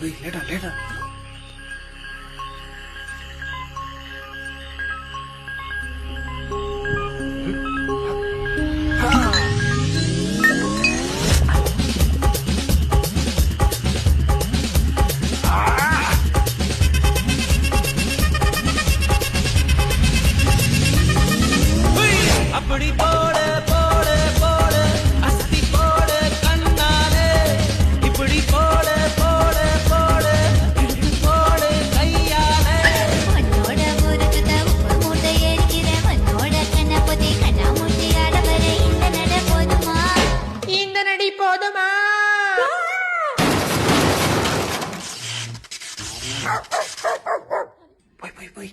போய் லேடா லேடா. அப்படி போட போட போட அஸ்தி போட கண்ணாலே இப்படி போட போட போட இழுத்து போட கையாலே மண்ணோட ஊருக்கு உப்பு மூட்டை எரிக்கிற மண்ணோட கண்ண பொதி கண்ணா மூட்டி ஆடவர இந்த நட போதுமா இந்த நடி போதுமா போய் போய் போய்